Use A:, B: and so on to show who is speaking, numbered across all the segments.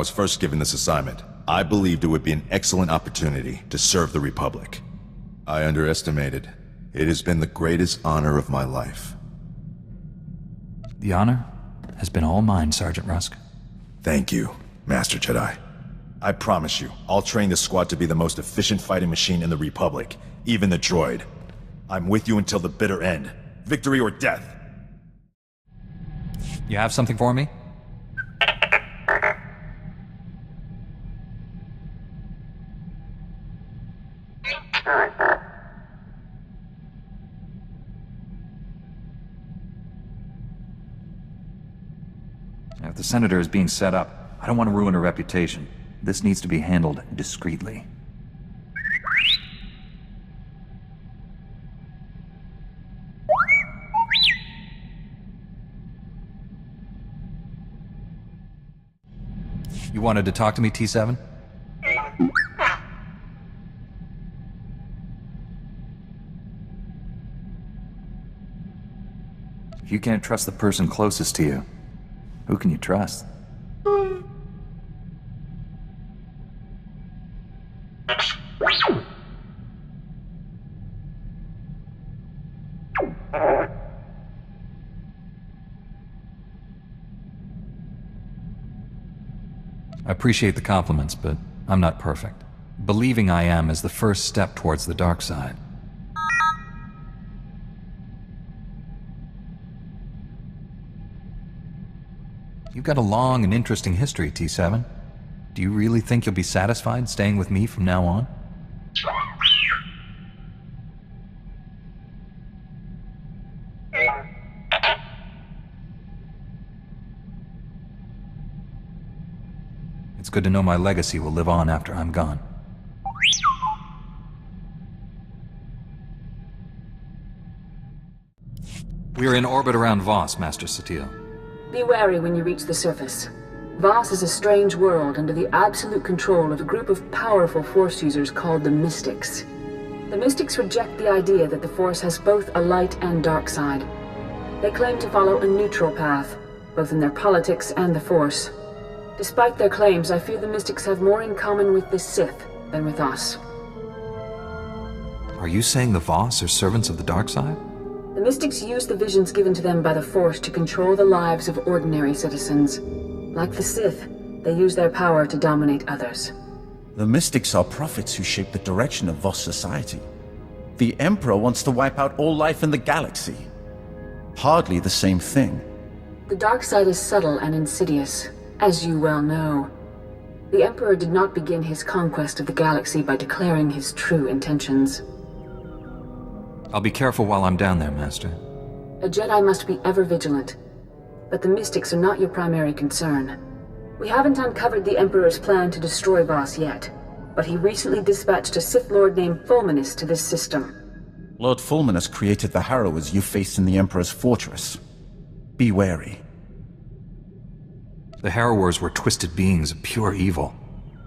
A: was first given this assignment, I believed it would be an excellent opportunity to serve the Republic. I underestimated. It has been the greatest honor of my life.
B: The honor has been all mine, Sergeant Rusk.
A: Thank you, Master Jedi. I promise you, I'll train this squad to be the most efficient fighting machine in the Republic, even the droid. I'm with you until the bitter end. Victory or death.
B: You have something for me? If the Senator is being set up, I don't want to ruin her reputation. This needs to be handled discreetly. You wanted to talk to me, T7? If you can't trust the person closest to you, who can you trust? I appreciate the compliments, but I'm not perfect. Believing I am is the first step towards the dark side. You've got a long and interesting history, T7. Do you really think you'll be satisfied staying with me from now on? It's good to know my legacy will live on after I'm gone. We are in orbit around Voss, Master Satele.
C: Be wary when you reach the surface. Voss is a strange world under the absolute control of a group of powerful Force users called the Mystics. The Mystics reject the idea that the Force has both a light and dark side. They claim to follow a neutral path, both in their politics and the Force. Despite their claims, I fear the Mystics have more in common with the Sith than with us.
B: Are you saying the Voss are servants of the dark side?
C: The Mystics use the visions given to them by the Force to control the lives of ordinary citizens. Like the Sith, they use their power to dominate others.
D: The Mystics are prophets who shape the direction of Voss society. The Emperor wants to wipe out all life in the galaxy. Hardly the same thing.
C: The dark side is subtle and insidious, as you well know. The Emperor did not begin his conquest of the galaxy by declaring his true intentions.
B: I'll be careful while I'm down there, Master.
C: A Jedi must be ever vigilant, but the Mystics are not your primary concern. We haven't uncovered the Emperor's plan to destroy Voss yet, but he recently dispatched a Sith Lord named Fulminus to this system.
D: Lord Fulminus created the Harrowers you faced in the Emperor's fortress. Be wary.
B: The Harrowers were twisted beings of pure evil.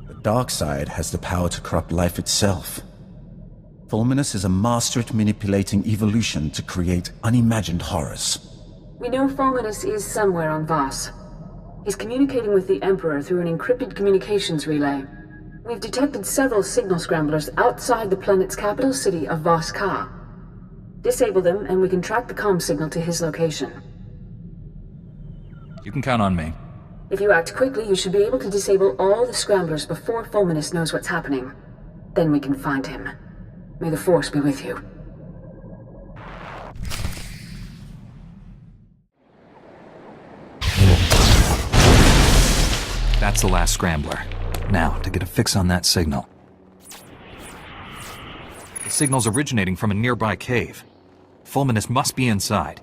D: The dark side has the power to corrupt life itself. Fulminus is a master at manipulating evolution to create unimagined horrors.
C: We know Fulminus is somewhere on Voss. He's communicating with the Emperor through an encrypted communications relay. We've detected several signal scramblers outside the planet's capital city of Voss Ka. Disable them, and we can track the comm signal to his location.
B: You can count on me.
C: If you act quickly, you should be able to disable all the scramblers before Fulminus knows what's happening. Then we can find him. May the Force be with you.
B: That's the last scrambler. Now, to get a fix on that signal. The signal's originating from a nearby cave. Fulminus must be inside.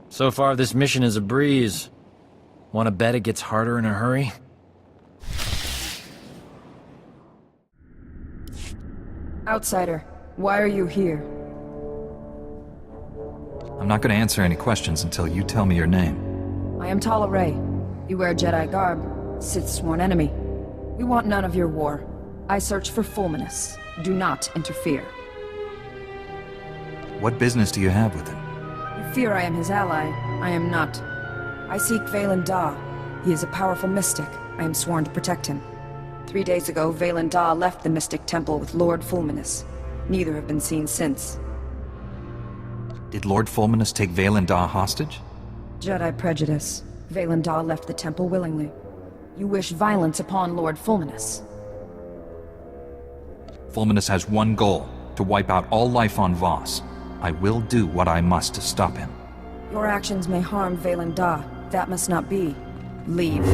E: So far, this mission is a breeze. Want to bet it gets harder in a hurry?
F: Outsider, why are you here?
B: I'm not going to answer any questions until you tell me your name.
F: I am Tala Ray. You wear Jedi garb, Sith's sworn enemy. We want none of your war. I search for Fulminus. Do not interfere.
B: What business do you have with him?
F: You fear I am his ally. I am not. I seek Valen Da. He is a powerful mystic, I am sworn to protect him. 3 days ago, Valen Da left the Mystic Temple with Lord Fulminus. Neither have been seen since.
B: Did Lord Fulminus take Valen Da hostage?
F: Jedi prejudice. Valen Da left the temple willingly. You wish violence upon Lord Fulminus.
B: Fulminus has one goal, to wipe out all life on Voss. I will do what I must to stop him.
F: Your actions may harm Valen Da. That must not be. Leave.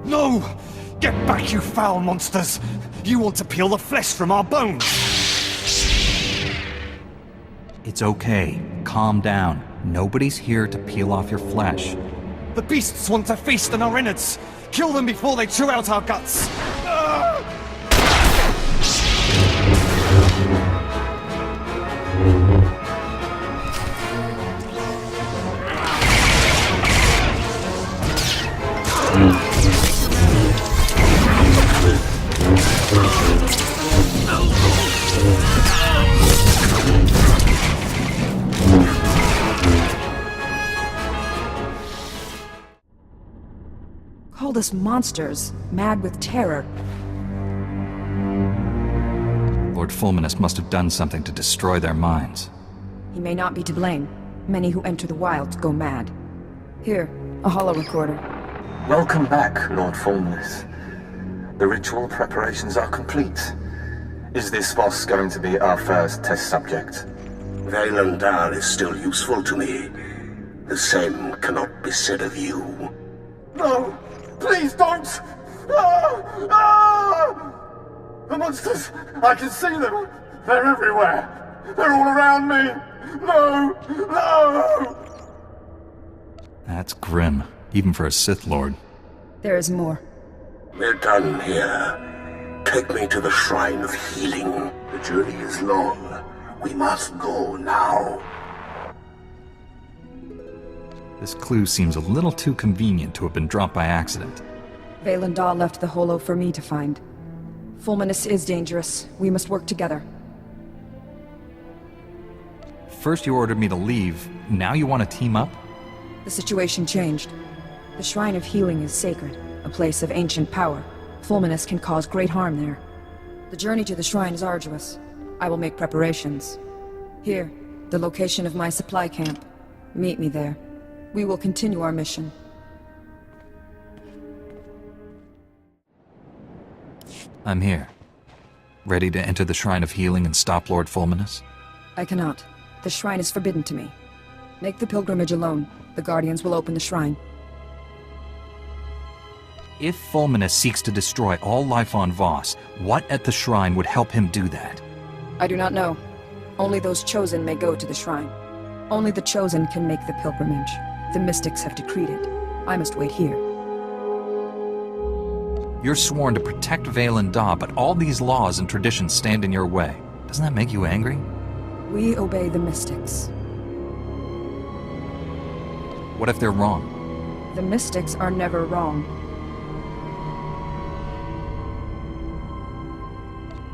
G: No! Get back, you foul monsters! You want to peel the flesh from our bones!
B: It's okay. Calm down. Nobody's here to peel off your flesh.
G: The beasts want to feast on our innards! Kill them before they chew out our guts!
F: Called us monsters, mad with terror.
B: Lord Fulminus must have done something to destroy their minds.
F: He may not be to blame. Many who enter the wilds go mad. Here, a holo recorder.
H: Welcome back, Lord Fulminus. The ritual preparations are complete. Is this boss going to be our first test subject?
I: Valen Da is still useful to me. The same cannot be said of you.
H: No! Please don't! Ah! Ah! The monsters! I can see them! They're everywhere! They're all around me! No! No!
B: That's grim, even for a Sith Lord.
F: There is more.
I: We're done here. Take me to the Shrine of Healing. The journey is long. We must go now.
B: This clue seems a little too convenient to have been dropped by accident.
F: Valen Da left the holo for me to find. Fulminus is dangerous. We must work together.
B: First you ordered me to leave, now you want to team up?
F: The situation changed. The Shrine of Healing is sacred, a place of ancient power. Fulminus can cause great harm there. The journey to the shrine is arduous. I will make preparations. Here, the location of my supply camp. Meet me there. We will continue our mission.
B: I'm here. Ready to enter the Shrine of Healing and stop Lord Fulminus?
F: I cannot. The shrine is forbidden to me. Make the pilgrimage alone. The Guardians will open the shrine.
B: If Fulminus seeks to destroy all life on Voss, what at the shrine would help him do that?
F: I do not know. Only those chosen may go to the shrine. Only the chosen can make the pilgrimage. The mystics have decreed it. I must wait here.
B: You're sworn to protect Valen Da, but all these laws and traditions stand in your way. Doesn't that make you angry?
F: We obey the mystics.
B: What if they're wrong?
F: The mystics are never wrong.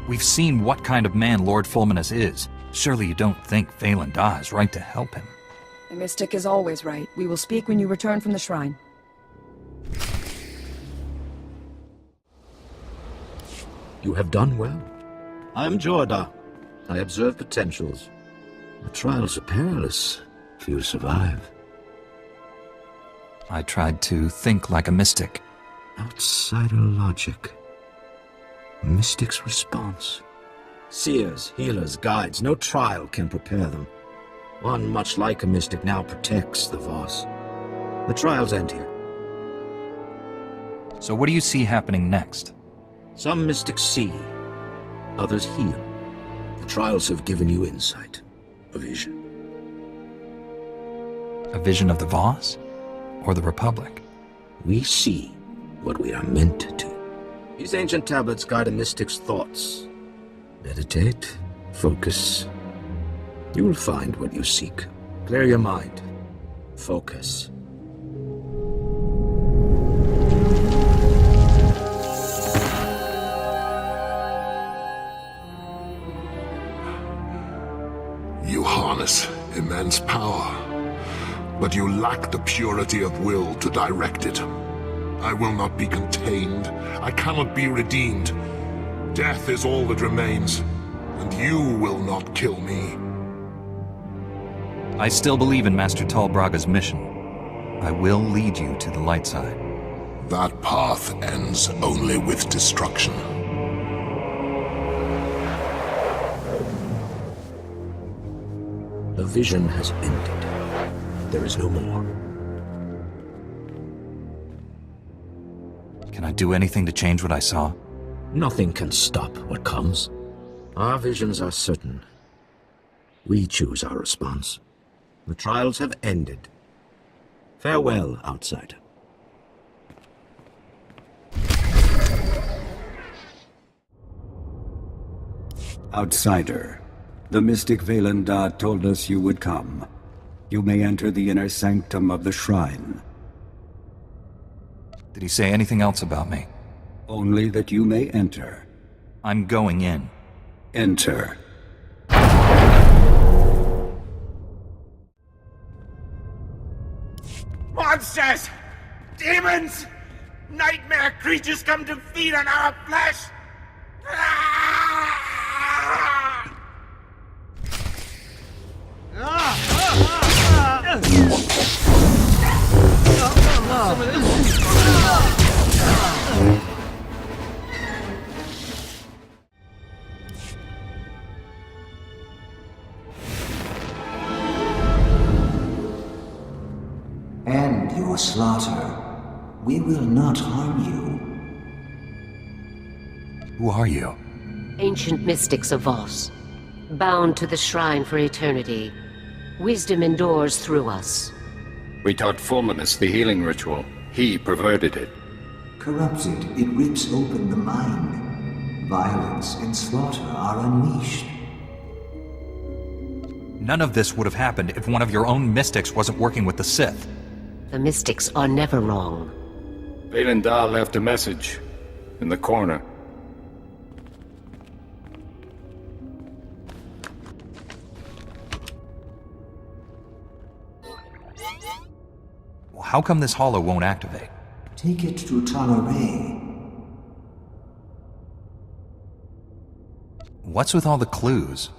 B: We've seen what kind of man Lord Fulminus is. Surely you don't think Valen Da is right to help him.
F: The mystic is always right. We will speak when you return from the shrine.
J: You have done well. I am Jorda. I observe potentials. The trials are perilous. Few survive.
B: I tried to think like a mystic.
J: Outsider logic. Mystic's response. Seers, healers, guides, no trial can prepare them. One much like a mystic now protects the Voss. The trials end here.
B: So what do you see happening next?
J: Some mystics see, others heal. The trials have given you insight, a vision.
B: A vision of the Voss? Or the Republic?
J: We see what we are meant to. These ancient tablets guide a mystic's thoughts. Meditate, focus. You will find what you seek. Clear your mind. Focus.
K: You harness immense power, but you lack the purity of will to direct it. I will not be contained. I cannot be redeemed. Death is all that remains, and you will not kill me.
B: I still believe in Master Tal Braga's mission. I will lead you to the light side.
K: That path ends only with destruction.
J: The vision has ended. There is no more.
B: Can I do anything to change what I saw?
J: Nothing can stop what comes. Our visions are certain. We choose our response. The trials have ended. Farewell, outsider.
L: Outsider, the mystic Vaylendar told us you would come. You may enter the inner sanctum of the shrine.
B: Did he say anything else about me?
L: Only that you may enter.
B: I'm going in.
L: Enter.
H: Monsters! Demons! Nightmare creatures come to feed on our flesh!
M: End your slaughter. We will not harm you.
B: Who are you?
N: Ancient mystics of Voss, bound to the shrine for eternity. Wisdom endures through us.
O: We taught Fulminus the healing ritual. He perverted it.
M: Corrupted, it rips open the mind. Violence and slaughter are unleashed.
B: None of this would have happened if one of your own mystics wasn't working with the Sith.
N: The mystics are never wrong.
O: Vaylendar left a message in the corner.
B: How come this hollow won't activate?
M: Take it to Talaray.
B: What's with all the clues?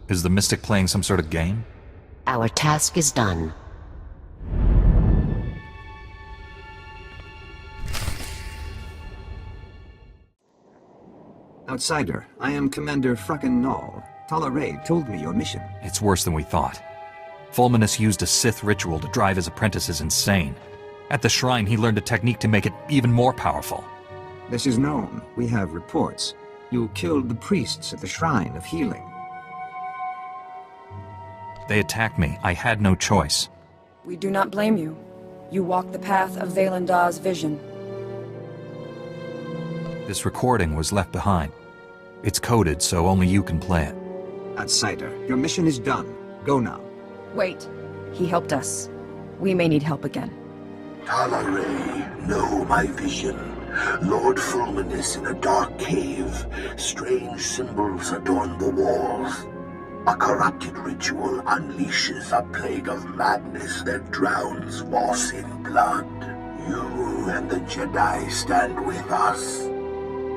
B: Is the mystic playing some sort of game?
N: Our task is done.
L: Outsider, I am Commander Frakken Nall. Talaray told me your mission.
B: It's worse than we thought. Fulminus used a Sith ritual to drive his apprentices insane. At the shrine, he learned a technique to make it even more powerful.
L: This is known. We have reports. You killed the priests at the Shrine of Healing.
B: They attacked me. I had no choice.
F: We do not blame you. You walk the path of Vaylendar's vision.
B: This recording was left behind. It's coded, so only you can play it.
L: Outsider, your mission is done. Go now.
F: Wait. He helped us. We may need help again.
I: Talaray, know my vision. Lord Fulminus in a dark cave. Strange symbols adorn the walls. A corrupted ritual unleashes a plague of madness that drowns Voss in blood. You and the Jedi stand with us.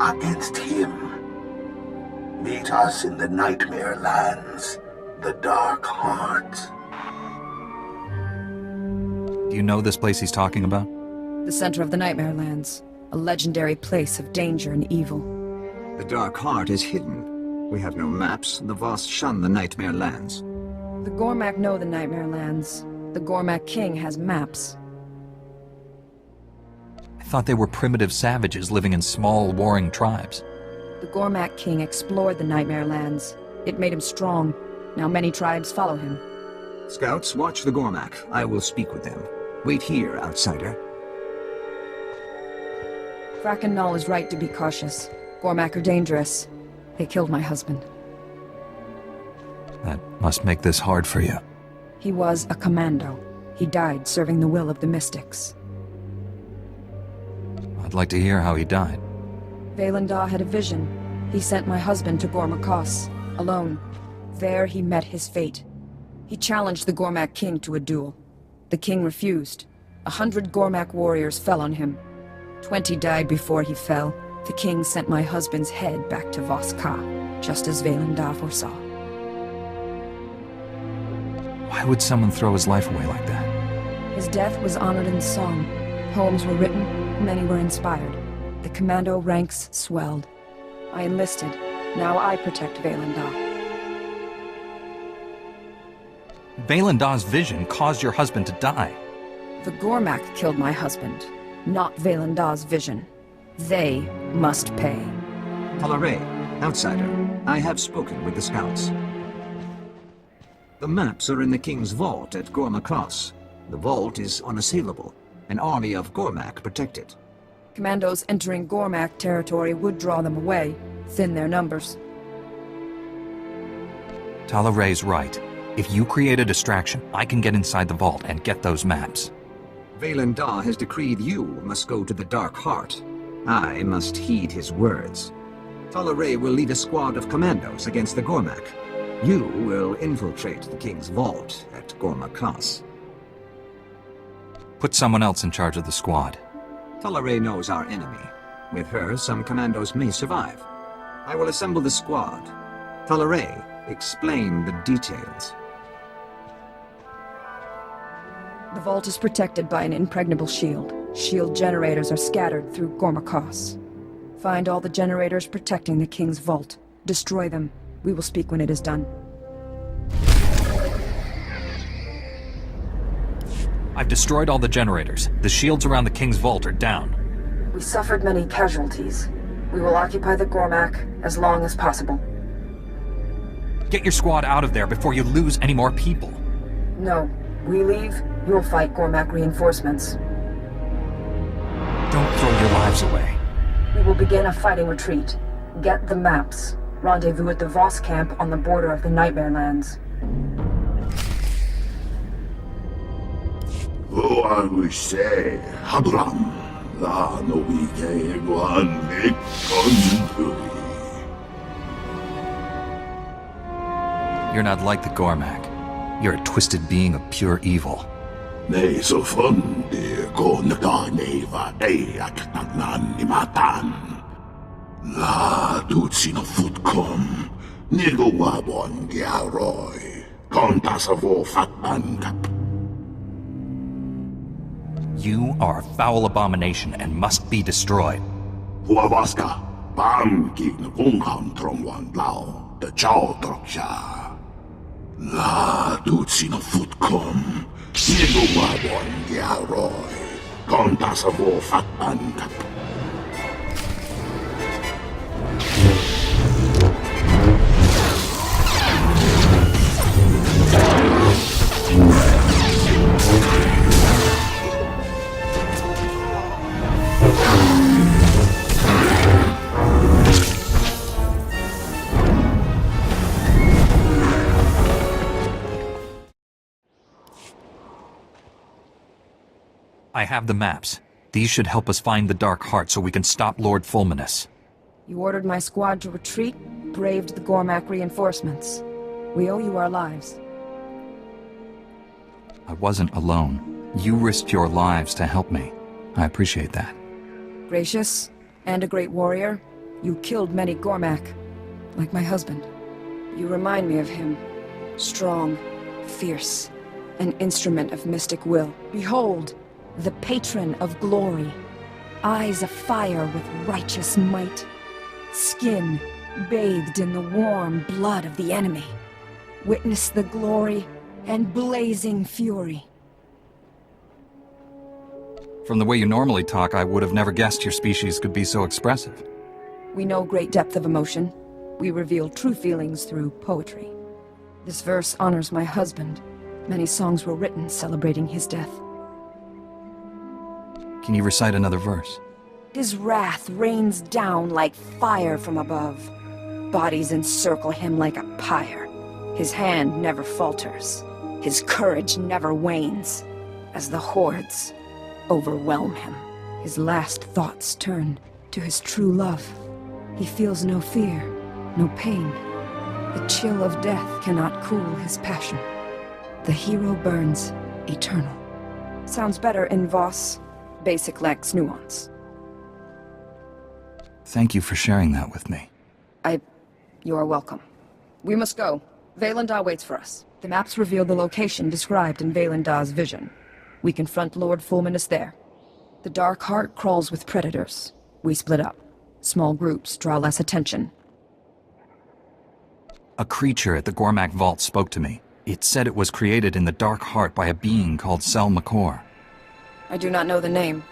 I: Against him. Meet us in the Nightmare Lands. The Dark Heart.
B: Do you know this place he's talking about?
F: The center of the Nightmare Lands. A legendary place of danger and evil.
L: The Dark Heart is hidden. We have no maps. The Voss shun the Nightmare Lands.
F: The Gormak know the Nightmare Lands. The Gormak King has maps.
B: I thought they were primitive savages living in small, warring tribes.
F: The Gormak King explored the Nightmare Lands. It made him strong. Now many tribes follow him.
L: Scouts, watch the Gormak. I will speak with them. Wait here, outsider.
F: Frakken Nall is right to be cautious. Gormak are dangerous. They killed my husband.
B: That must make this hard for you.
F: He was a commando. He died serving the will of the mystics.
B: I'd like to hear how he died.
F: Vaylendar had a vision. He sent my husband to Gormakos, alone. There he met his fate. He challenged the Gormak King to a duel. The king refused. 100 Gormak warriors fell on him. 20 died before he fell. The king sent my husband's head back to Voss-Ka, just as Valen Da foresaw.
B: Why would someone throw his life away like that?
F: His death was honored in song. Poems were written, many were inspired. The commando ranks swelled. I enlisted. Now I protect Valen Da.
B: Valen Da's vision caused your husband to die.
F: The Gormak killed my husband, not Valen Da's vision. They must pay.
M: Talaray, outsider, I have spoken with the scouts. The maps are in the King's vault at Gorma Cross. The vault is unassailable. An army of Gormak protect it.
F: Commandos entering Gormak territory would draw them away, thin their numbers.
B: Talaray's right. If you create a distraction, I can get inside the vault and get those maps.
M: Valen Da has decreed you must go to the Dark Heart. I must heed his words. Talaray will lead a squad of commandos against the Gormak. You will infiltrate the King's vault at Gorma Cross.
B: Put someone else in charge of the squad.
M: Talaray knows our enemy. With her, some commandos may survive. I will assemble the squad. Talaray, explain the details.
F: The vault is protected by an impregnable shield. Shield generators are scattered through Gorma Cross. Find all the generators protecting the King's vault. Destroy them. We will speak when it is done.
B: I've destroyed all the generators. The shields around the King's vault are down.
C: We suffered many casualties. We will occupy the Gormak as long as possible.
B: Get your squad out of there before you lose any more people.
C: No. We leave, you'll fight Gormak reinforcements.
B: Don't throw your lives away.
C: We will begin a fighting retreat. Get the maps. Rendezvous at the Voss camp on the border of the Nightmare Lands.
B: You're not like the Gormak. You're a twisted being of pure evil. You are a foul abomination and must be destroyed.
I: La ducino futkom, niego wabon giaroi, konta sa vo fatbankap.
B: I have the maps. These should help us find the Dark Heart so we can stop Lord Fulminus.
F: You ordered my squad to retreat, braved the Gormak reinforcements. We owe you our lives.
B: I wasn't alone. You risked your lives to help me. I appreciate that.
F: Gracious, and a great warrior, you killed many Gormak, like my husband. You remind me of him. Strong, fierce, an instrument of mystic will. Behold, the patron of glory. Eyes afire with righteous might. Skin bathed in the warm blood of the enemy. Witness the glory and blazing fury.
B: From the way you normally talk, I would have never guessed your species could be so expressive.
F: We know great depth of emotion. We reveal true feelings through poetry. This verse honors my husband. Many songs were written celebrating his death.
B: Can you recite another verse?
F: His wrath rains down like fire from above. Bodies encircle him like a pyre. His hand never falters. His courage never wanes. As the hordes overwhelm him, his last thoughts turn to his true love. He feels no fear, no pain. The chill of death cannot cool his passion. The hero burns eternal. Sounds better in Voss. Basic lacks nuance.
B: Thank you for sharing that with me.
F: You are welcome. We must go. Vaylanda waits for us. The maps reveal the location described in Vaylanda's vision. We confront Lord Fulminus there. The Dark Heart crawls with predators. We split up. Small groups draw less attention.
B: A creature at the Gormak Vault spoke to me. It said it was created in the Dark Heart by a being called Sel Makor.
F: I do not know the name.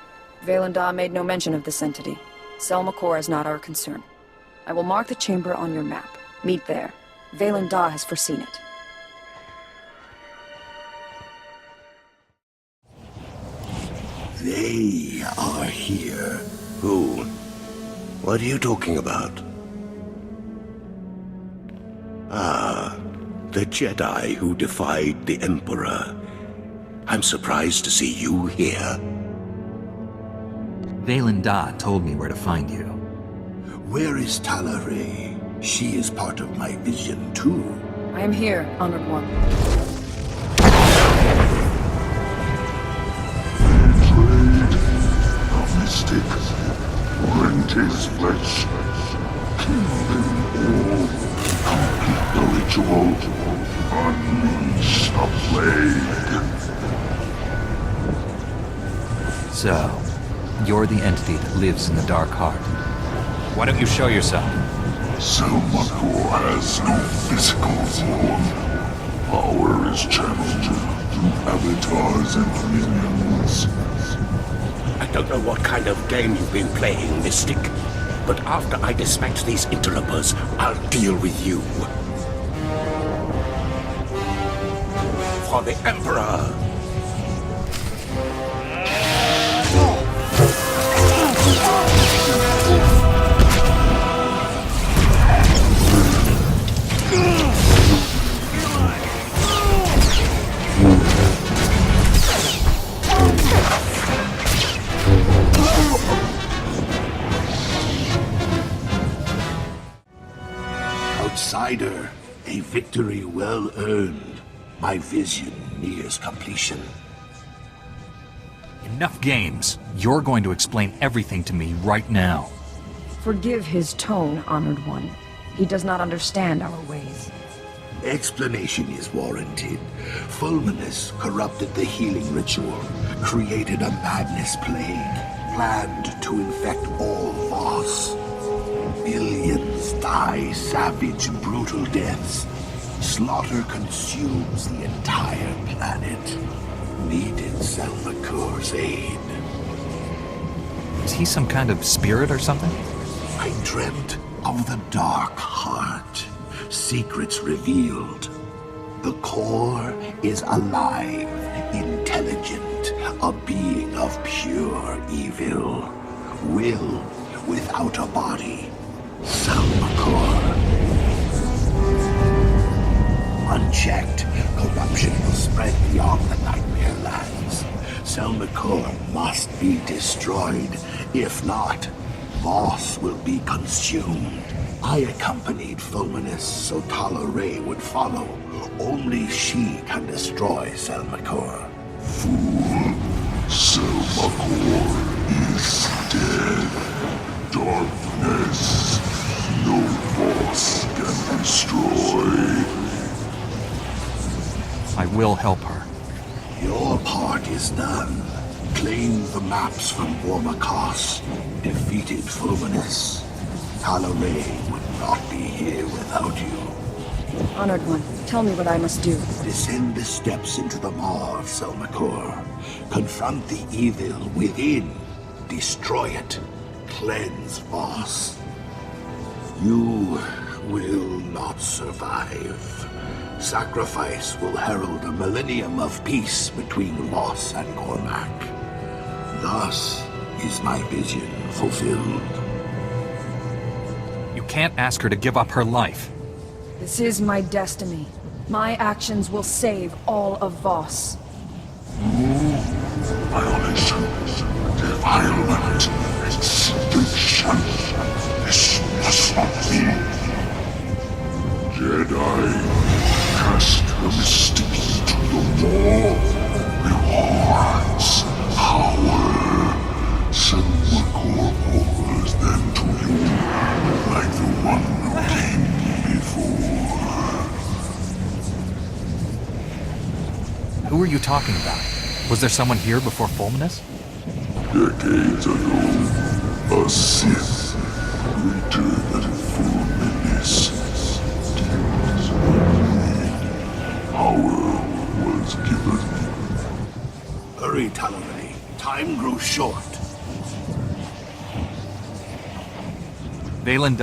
F: Vaylanda made no mention of this entity. Sel Makor is not our concern. I will mark the chamber on your map. Meet there. Vaylanda has foreseen it.
I: They are here. Who? What are you talking about? Ah, the Jedi who defied the Emperor. I'm surprised to see you here.
B: Vaylanda told me where to find you.
I: Where is Talare? She is part of my vision, too.
F: I am here, Honored One.
H: The mystic rent his flesh, killed him all, complete the ritual, unleash the plague.
B: So, you're the entity that lives in the Dark Heart. Why don't you show yourself?
H: Sel Makor has no physical form. Power is channeled through avatars and minions.
I: I don't know what kind of game you've been playing, Mystic, but after I dispatch these interlopers, I'll deal with you. For the Emperor! Outsider, a victory well earned. My vision nears completion.
B: Enough games. You're going to explain everything to me right now.
F: Forgive his tone, Honored One. He does not understand our ways.
I: Explanation is warranted. Fulminus corrupted the healing ritual, created a madness plague, planned to infect all Voss. Millions die savage, brutal deaths. Slaughter consumes the entire planet. Needed Sel Makor's aid.
B: Is he some kind of spirit or something?
I: I dreamt of the Dark Heart. Secrets revealed. The core is alive, intelligent, a being of pure evil. Will without a body. Sel Makor. Unchecked, corruption will spread beyond the Nightmare Lands. Sel Makor must be destroyed. If not, Voss will be consumed. I accompanied Fulminus so Talare would follow. Only she can destroy Sel Makor.
H: Fool, Sel Makor is dead. Darkness, no Voss can destroy.
B: I will help her.
I: Your part is done. Claim the maps from Gormakos. Defeated Fulminus. Talare would not be here without you.
F: Honored One, tell me what I must do.
I: Descend the steps into the maw of Sel Makor. Confront the evil within. Destroy it. Cleanse Voss. You will not survive. Sacrifice will herald a millennium of peace between Voss and Gormak. Thus is my vision fulfilled.
B: You can't ask her to give up her life.
F: This is my destiny. My actions will save all of Voss.
H: Violation, defilement, extinction. This must not be. Jedi, cast the mystics to the wall. Rewards, power. Send Makor orders them to you.
B: Who are you talking about? Was there someone here before Fulminus?
K: Decades ago, a Sith returned Fulminus. Power was given.
I: Hurry, Talonay. Time grows short.
B: Vaylin,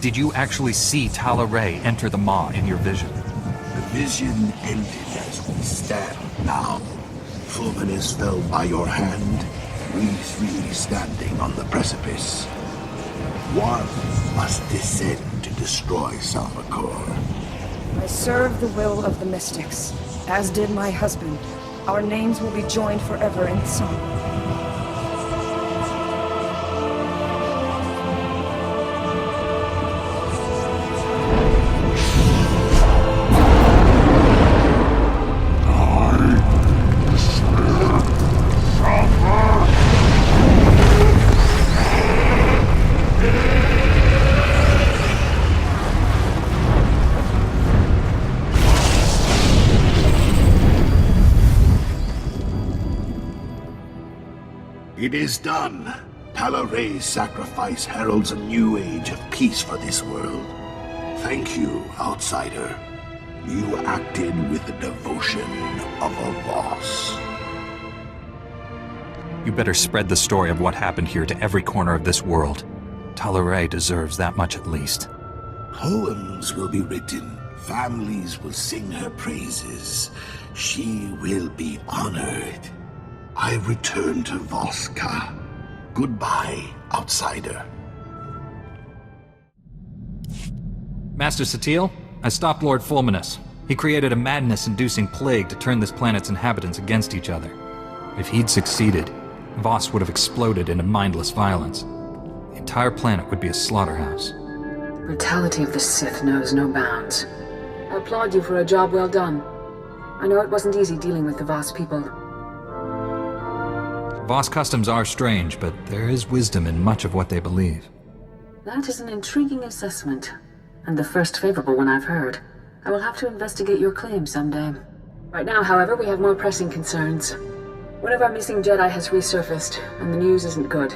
B: did you actually see Tala Ray enter the Maw in your vision?
I: The vision ended as we stand now. Fulminus fell by your hand, we three standing on the precipice. One must descend to destroy Salvacor.
F: I serve the will of the Mystics, as did my husband. Our names will be joined forever in song.
I: It is done. Tala Ray's sacrifice heralds a new age of peace for this world. Thank you, outsider. You acted with the devotion of a boss.
B: You better spread the story of what happened here to every corner of this world. Tala Ray deserves that much at least.
I: Poems will be written. Families will sing her praises. She will be honored. I return to Voska. Goodbye, outsider.
B: Master Satil, I stopped Lord Fulminus. He created a madness-inducing plague to turn this planet's inhabitants against each other. If he'd succeeded, Voss would have exploded into mindless violence. The entire planet would be a slaughterhouse.
C: Brutality of the Sith knows no bounds. I applaud you for a job well done. I know it wasn't easy dealing with the Voss people.
B: Voss customs are strange, but there is wisdom in much of what they believe.
C: That is an intriguing assessment, and the first favorable one I've heard. I will have to investigate your claim someday. Right now, however, we have more pressing concerns. One of our missing Jedi has resurfaced, and the news isn't good.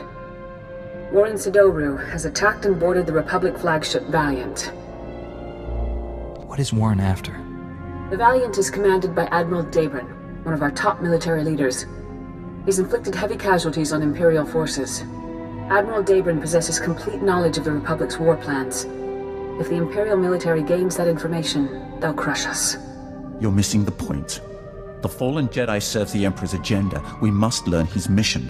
C: Warren Sidoru has attacked and boarded the Republic flagship Valiant.
B: What is Warren after?
C: The Valiant is commanded by Admiral Dabrin, one of our top military leaders. He's inflicted heavy casualties on Imperial forces. Admiral Dabrin possesses complete knowledge of the Republic's war plans. If the Imperial military gains that information, they'll crush us.
D: You're missing the point. The fallen Jedi serves the Emperor's agenda. We must learn his mission.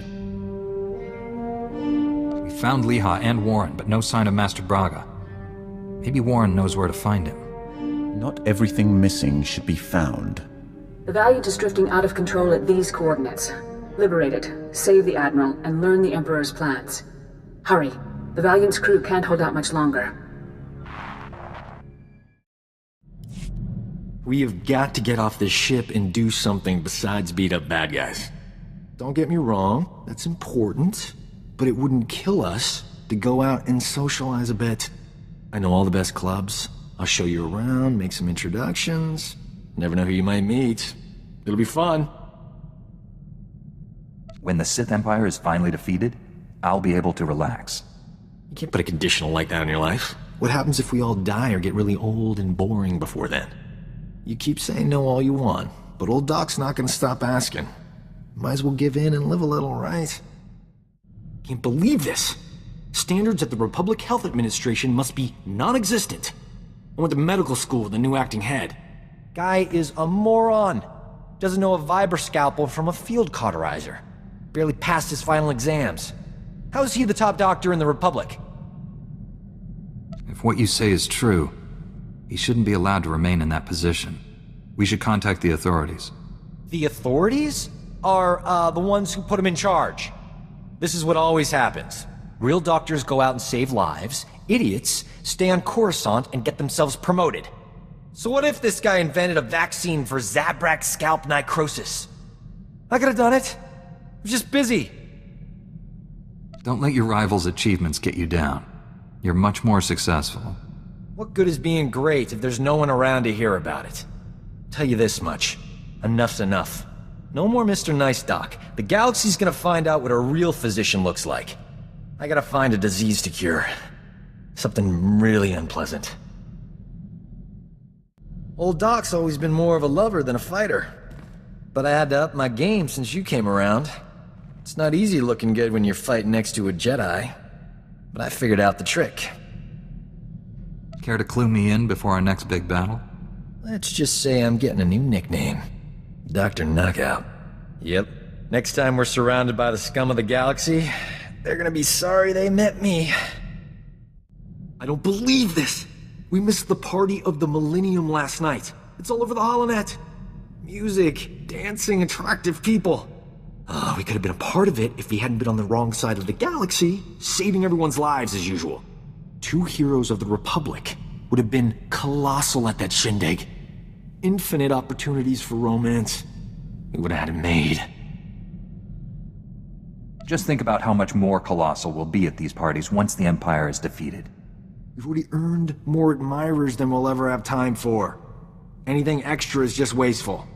B: We found Liha and Warren, but no sign of Master Braga. Maybe Warren knows where to find him.
D: Not everything missing should be found.
C: The Valiant is drifting out of control at these coordinates. Liberate it, save the Admiral, and learn the Emperor's plans. Hurry. The Valiant's crew can't hold out much longer.
P: We have got to get off this ship and do something besides beat up bad guys. Don't get me wrong, that's important, but it wouldn't kill us to go out and socialize a bit. I know all the best clubs. I'll show you around, make some introductions. Never know who you might meet. It'll be fun.
B: When the Sith Empire is finally defeated, I'll be able to relax.
P: You can't put a conditional like that on your life. What happens if we all die or get really old and boring before then? You keep saying no all you want, but old Doc's not gonna stop asking. Might as well give in and live a little, right? Can't believe this! Standards at the Republic Health Administration must be non-existent. I went to medical school with a new acting head.
E: Guy is a moron. Doesn't know a Viber scalpel from a field cauterizer. Barely passed his final exams. How is he the top doctor in the Republic?
B: If what you say is true, he shouldn't be allowed to remain in that position. We should contact the authorities.
E: The authorities are, the ones who put him in charge. This is what always happens. Real doctors go out and save lives. Idiots stay on Coruscant and get themselves promoted. So what if this guy invented a vaccine for Zabrak scalp necrosis? I could have done it. I was just busy.
B: Don't let your rival's achievements get you down. You're much more successful.
E: What good is being great if there's no one around to hear about it? Tell you this much. Enough's enough. No more Mr. Nice Doc. The galaxy's gonna find out what a real physician looks like. I gotta find a disease to cure. Something really unpleasant. Old Doc's always been more of a lover than a fighter. But I had to up my game since you came around. It's not easy looking good when you're fighting next to a Jedi. But I figured out the trick.
B: Care to clue me in before our next big battle?
E: Let's just say I'm getting a new nickname. Dr. Knockout. Yep. Next time we're surrounded by the scum of the galaxy, they're gonna be sorry they met me. I don't believe this! We missed the party of the Millennium last night. It's all over the holonet. Music, dancing, attractive people. We could have been a part of it if we hadn't been on the wrong side of the galaxy, saving everyone's lives as usual. 2 heroes of the Republic would have been colossal at that shindig. Infinite opportunities for romance. We would have had it made.
B: Just think about how much more colossal we'll be at these parties once the Empire is defeated.
E: We've already earned more admirers than we'll ever have time for. Anything extra is just wasteful.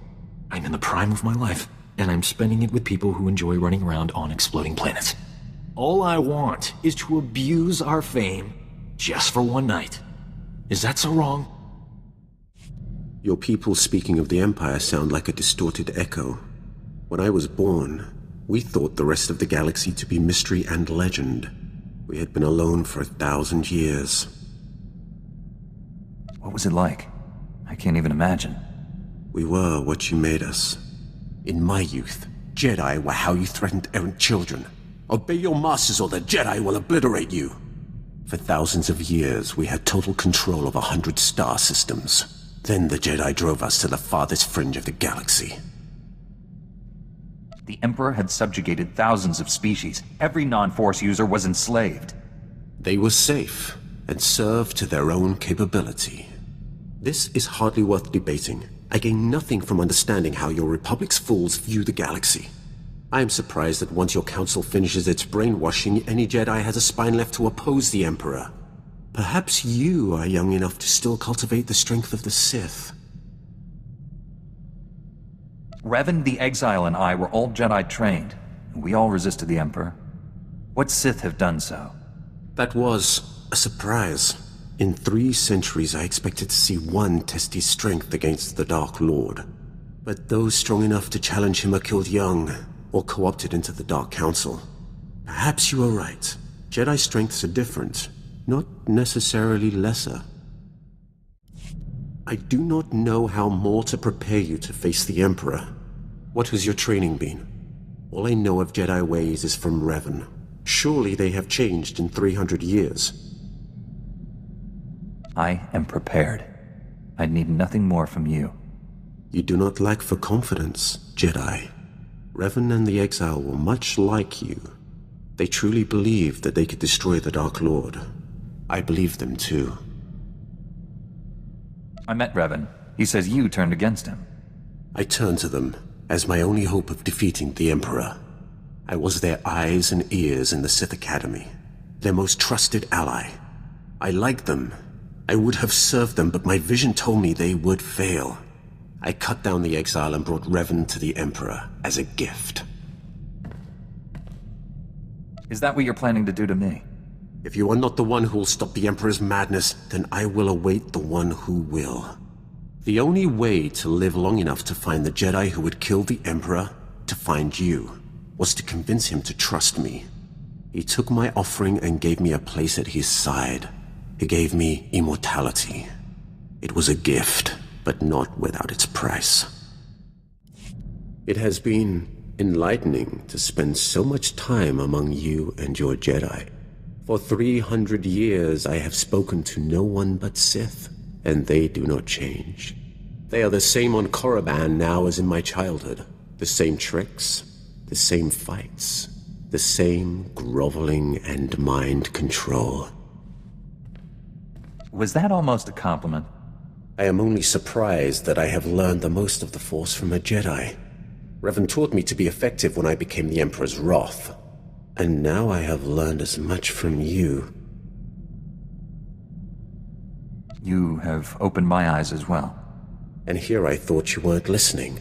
E: I'm in the prime of my life, and I'm spending it with people who enjoy running around on exploding planets. All I want is to abuse our fame just for one night. Is that so wrong?
Q: Your people speaking of the Empire sound like a distorted echo. When I was born, we thought the rest of the galaxy to be mystery and legend. We had been alone for 1,000 years.
B: What was it like? I can't even imagine.
Q: We were what you made us. In my youth, Jedi were how you threatened errant children. Obey your masters or the Jedi will obliterate you. For thousands of years, we had total control of 100 star systems. Then the Jedi drove us to the farthest fringe of the galaxy.
B: The Emperor had subjugated thousands of species. Every non-Force user was enslaved.
Q: They were safe and served to their own capability. This is hardly worth debating. I gain nothing from understanding how your Republic's fools view the galaxy. I am surprised that once your council finishes its brainwashing, any Jedi has a spine left to oppose the Emperor. Perhaps you are young enough to still cultivate the strength of the Sith.
B: Revan the Exile and I were all Jedi trained. We all resisted the Emperor. What Sith have done so?
Q: That was a surprise. In 3 centuries, I expected to see one test his strength against the Dark Lord. But those strong enough to challenge him are killed young, or co-opted into the Dark Council. Perhaps you are right. Jedi strengths are different, not necessarily lesser. I do not know how more to prepare you to face the Emperor. What has your training been? All I know of Jedi ways is from Revan. Surely they have changed in 300 years.
B: I am prepared. I need nothing more from you.
Q: You do not lack for confidence, Jedi. Revan and the Exile were much like you. They truly believed that they could destroy the Dark Lord. I believe them too.
B: I met Revan. He says you turned against him.
Q: I turned to them as my only hope of defeating the Emperor. I was their eyes and ears in the Sith Academy, their most trusted ally. I liked them. I would have served them, but my vision told me they would fail. I cut down the Exile and brought Revan to the Emperor as a gift.
B: Is that what you're planning to do to me?
Q: If you are not the one who will stop the Emperor's madness, then I will await the one who will. The only way to live long enough to find the Jedi who would kill the Emperor, to find you, was to convince him to trust me. He took my offering and gave me a place at his side. He gave me immortality. It was a gift, but not without its price. It has been enlightening to spend so much time among you and your Jedi. For 300 years I have spoken to no one but Sith, and they do not change. They are the same on Korriban now as in my childhood. The same tricks, the same fights, the same groveling and mind control.
B: Was that almost a compliment?
Q: I am only surprised that I have learned the most of the Force from a Jedi. Revan taught me to be effective when I became the Emperor's wrath. And now I have learned as much from you.
B: You have opened my eyes as well.
Q: And here I thought you weren't listening.